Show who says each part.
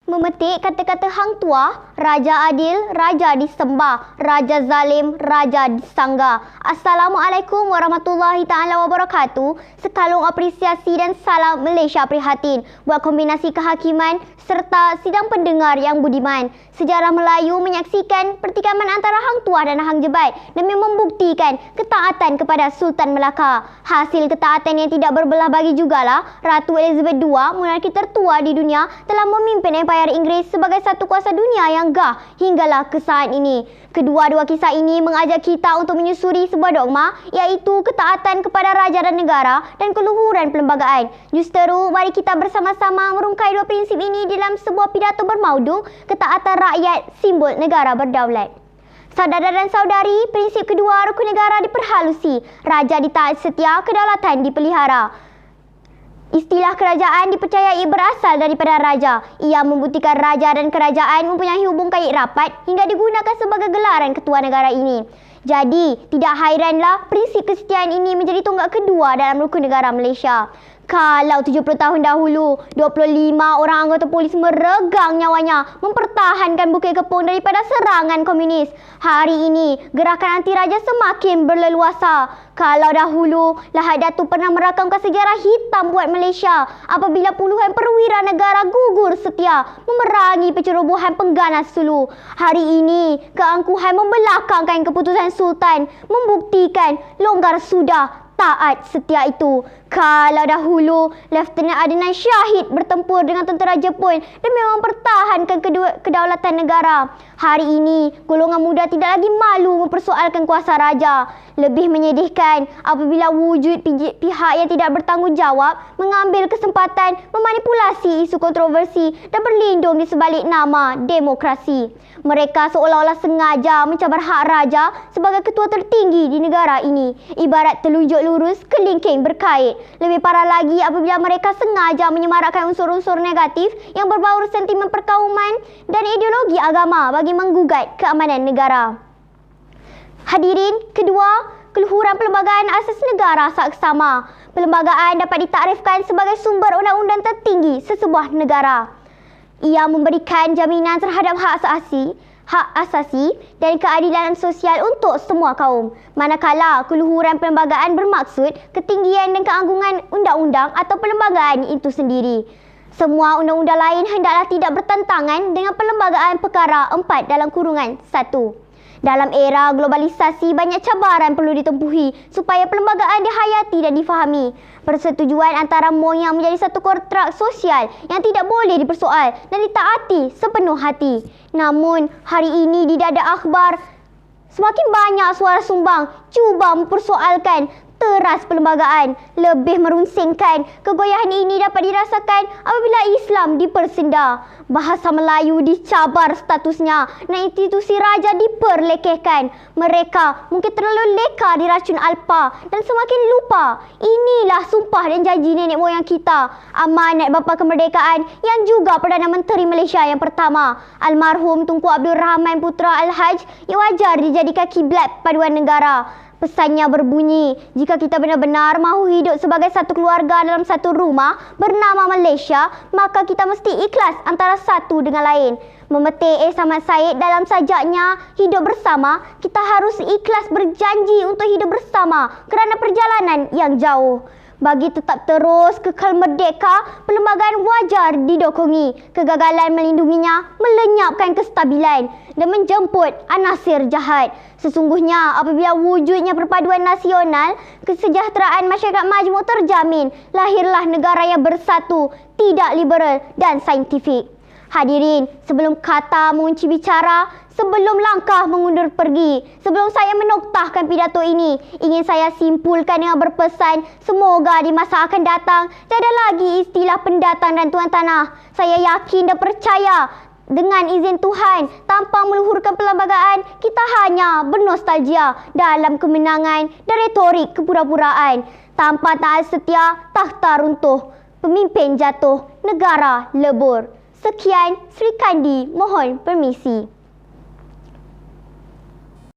Speaker 1: Memetik kata-kata hang tua, Raja adil, Raja disembah, Raja zalim, Raja disanggah. Assalamualaikum warahmatullahi ta'ala wabarakatuh. Sekalung apresiasi dan salam Malaysia prihatin buat kombinasi kehakiman serta sidang pendengar yang budiman. Sejarah Melayu menyaksikan pertikaman antara hang tua dan hang jebat demi membuktikan ketaatan kepada Sultan Melaka. Hasil ketaatan yang tidak berbelah bagi jugalah Ratu Elizabeth II, monarki tertua di dunia, telah memimpin Empayar Inggeris sebagai satu kuasa dunia yang gah hinggalah ke saat ini. Kedua-dua kisah ini mengajak kita untuk menyusuri sebuah dogma, iaitu ketaatan kepada raja dan negara dan keluhuran perlembagaan. Justeru, mari kita bersama-sama merungkai dua prinsip ini dalam sebuah pidato bermaudung ketaatan rakyat, simbol negara berdaulat. Saudara dan saudari, prinsip kedua, rukun negara diperhalusi, raja ditaat setia, kedaulatan dipelihara. Istilah kerajaan dipercayai berasal daripada raja. Ia membuktikan raja dan kerajaan mempunyai hubung kait rapat hingga digunakan sebagai gelaran ketua negara ini. Jadi, tidak hairanlah prinsip kesetiaan ini menjadi tonggak kedua dalam rukun negara Malaysia. Kalau 70 tahun dahulu, 25 orang anggota polis meregang nyawanya mempertahankan Bukit Kepong daripada serangan komunis. Hari ini, gerakan anti raja semakin berleluasa. Kalau dahulu, Lahad Datu pernah merakamkan sejarah hitam buat Malaysia apabila puluhan perwira negara gugur setia memerangi pencerobohan pengganas Sulu. Hari ini, keangkuhan membelakangkan keputusan Sultan membuktikan longgar sudah taat setia itu. Kalau dahulu, Lieutenant Adnan Syahid bertempur dengan tentera Jepun demi mempertahankan kedaulatan negara. Hari ini, golongan muda tidak lagi malu mempersoalkan kuasa raja. Lebih menyedihkan apabila wujud pihak yang tidak bertanggungjawab mengambil kesempatan memanipulasi isu kontroversi dan berlindung di sebalik nama demokrasi. Mereka seolah-olah sengaja mencabar hak raja sebagai ketua tertinggi di negara ini, ibarat telunjuk lurus kelingking berkait. Lebih parah lagi apabila mereka sengaja menyemarakkan unsur-unsur negatif yang berbaur sentimen perkauman dan ideologi agama bagi menggugat keamanan negara. Hadirin, kedua, keluhuran perlembagaan asas negara saksama. Perlembagaan dapat ditakrifkan sebagai sumber undang-undang tertinggi sesebuah negara. Ia memberikan jaminan terhadap hak asasi dan keadilan sosial untuk semua kaum. Manakala keluhuran perlembagaan bermaksud ketinggian dan keagungan undang-undang atau perlembagaan itu sendiri. Semua undang-undang lain hendaklah tidak bertentangan dengan perlembagaan perkara 4 dalam kurungan 1. Dalam era globalisasi, banyak cabaran perlu ditempuhi supaya perlembagaan dihayati dan difahami. Persetujuan antara moyang menjadi satu kontrak sosial yang tidak boleh dipersoal dan ditaati sepenuh hati. Namun, hari ini di dada akhbar, semakin banyak suara sumbang cuba mempersoalkan teras perlembagaan. Lebih merunsingkan, kegoyahan ini dapat dirasakan apabila Islam dipersendah, bahasa Melayu dicabar statusnya dan institusi raja diperlekehkan. Mereka mungkin terlalu leka diracun alpa dan semakin lupa inilah sumpah dan janji nenek moyang kita, amanat bapa kemerdekaan yang juga Perdana Menteri Malaysia yang pertama, almarhum Tunku Abdul Rahman Putra Al-Haj, yang wajar dijadikan kiblat paduan negara. Pesannya berbunyi, jika kita benar-benar mahu hidup sebagai satu keluarga dalam satu rumah bernama Malaysia, maka kita mesti ikhlas antara satu dengan lain. Memetik Samad Said dalam sajaknya Hidup Bersama, kita harus ikhlas berjanji untuk hidup bersama kerana perjalanan yang jauh. Bagi tetap terus kekal merdeka, perlembagaan wajar didokongi. Kegagalan melindunginya melenyapkan kestabilan dan menjemput anasir jahat. Sesungguhnya apabila wujudnya perpaduan nasional, kesejahteraan masyarakat majmuk terjamin. Lahirlah negara yang bersatu, tidak liberal dan saintifik. Hadirin, sebelum kata mengunci bicara, sebelum langkah mengundur pergi, sebelum saya menoktahkan pidato ini, ingin saya simpulkan dengan berpesan, semoga di masa akan datang tiada lagi istilah pendatang dan tuan tanah. Saya yakin dan percaya dengan izin Tuhan, tanpa meluhurkan perlembagaan, kita hanya bernostalgia dalam kemenangan dan retorik kepura-puraan. Tanpa taat setia, takhta runtuh, pemimpin jatuh, negara lebur. Sekian, Sri Kandi mohon permisi.